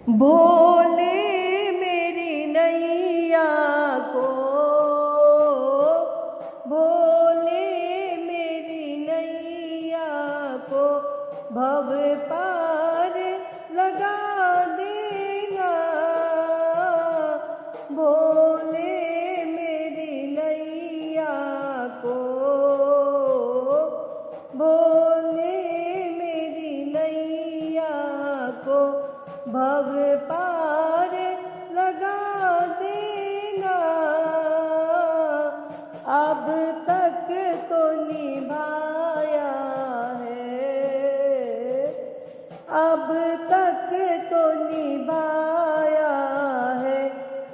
भोले मेरी नैया को, भोले मेरी नैया को भव पार लगा देना। भोले मेरी नैया को, भोले मेरी नैया को भव पार लगा देना। अब तक तो निभाया है, अब तक तो निभाया है,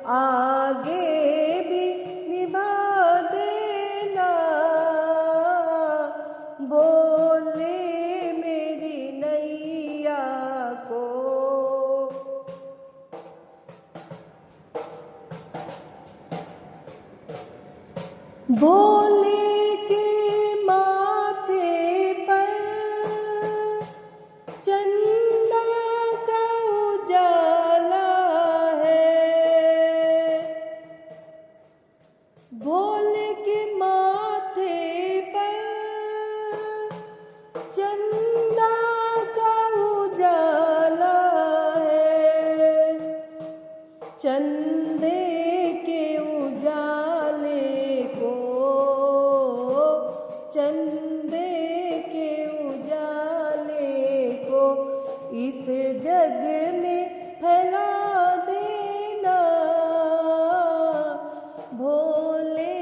आगे भी निभा देना। भोले मेरी नैया को। भोले के माथे पर चंदा का उजाला है। भोले के माथे पर चंदा का उजाला है। चंदे के उजाले को, चंदे के उजाले को इस जग में फैला देना। भोले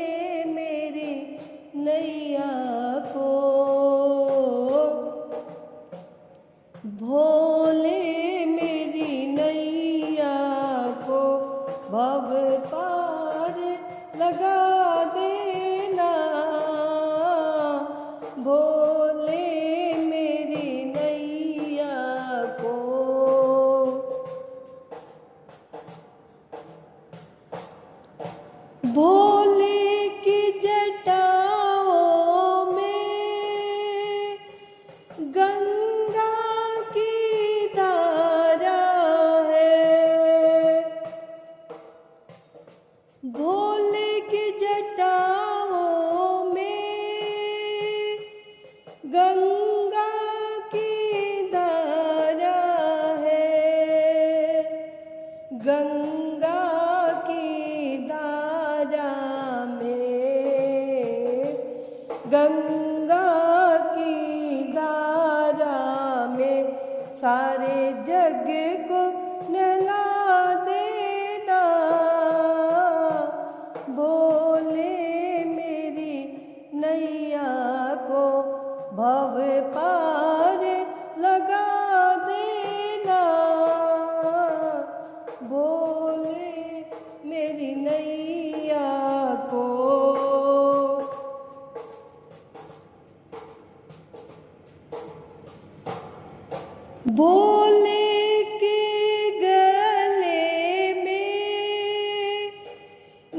मेरी नैया को, भोले मेरी नैया को भव पार लगा देना। भोले मेरी नैया को। भोले की जटाओं में गंगा की धारा है। भोले की जटाओं में गंगा की धारा है। गंगा की धारा में, गंगा की धारा में सारे जग को नहला देना। भोले मेरी नैया को भव पार लगा देना। भोले मेरी नैया को। भोले के गले में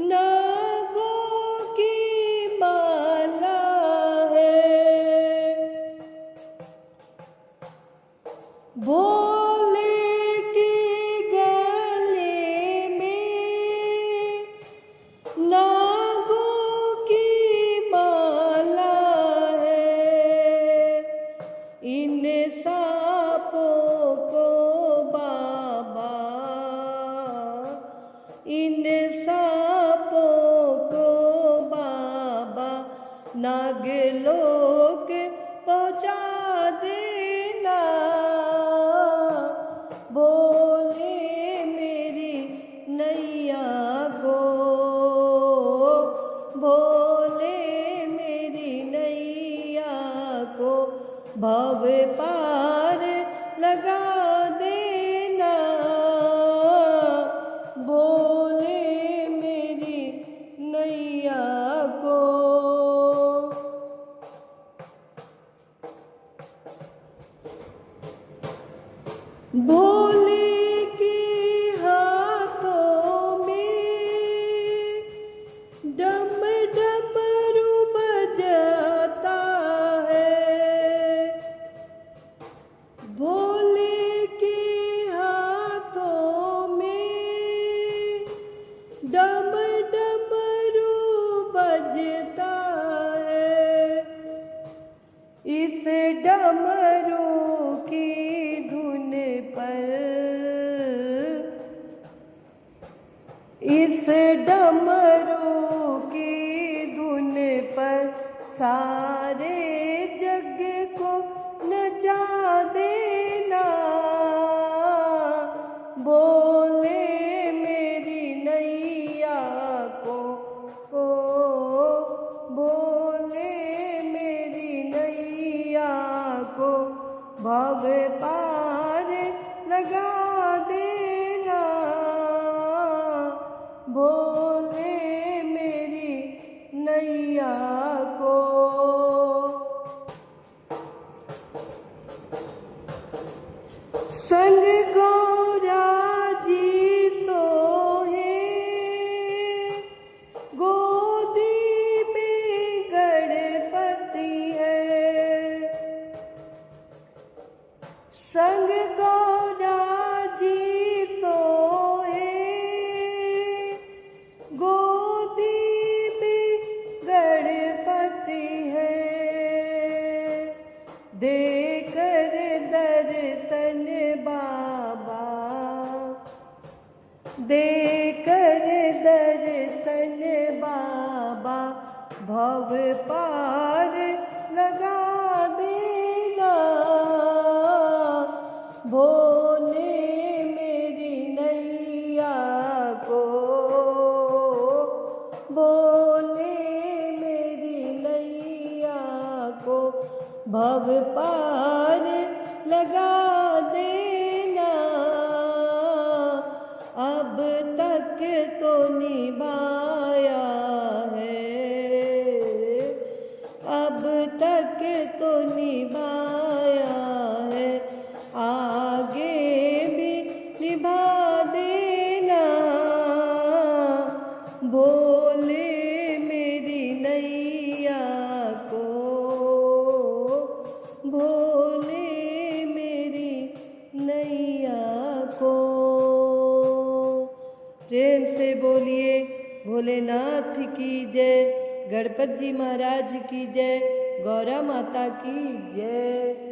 नागों की माला है। भोले के गले में नागों की माला है। इन सांपों को बाबा, इन सांपों को बाबा नागलोक पहुँचा देना। भोले मेरी नैया को, भोले मेरी नैया को भव पार लगा देना। भोले मेरी नैया को। भोले देकर दर्शन बाबा भव पार लगा देना। भोले मेरी नैया को, भोले मेरी नैया को भव पार लगा देना। अब तक तो निभाया है, अब तक तो निभाया है, आगे भी निभा देना। भोले मेरी नैया को, भोले मेरी नैया को। प्रेम से बोलिए भोलेनाथ की जय, गणपति जी महाराज की जय, गौरा माता की जय।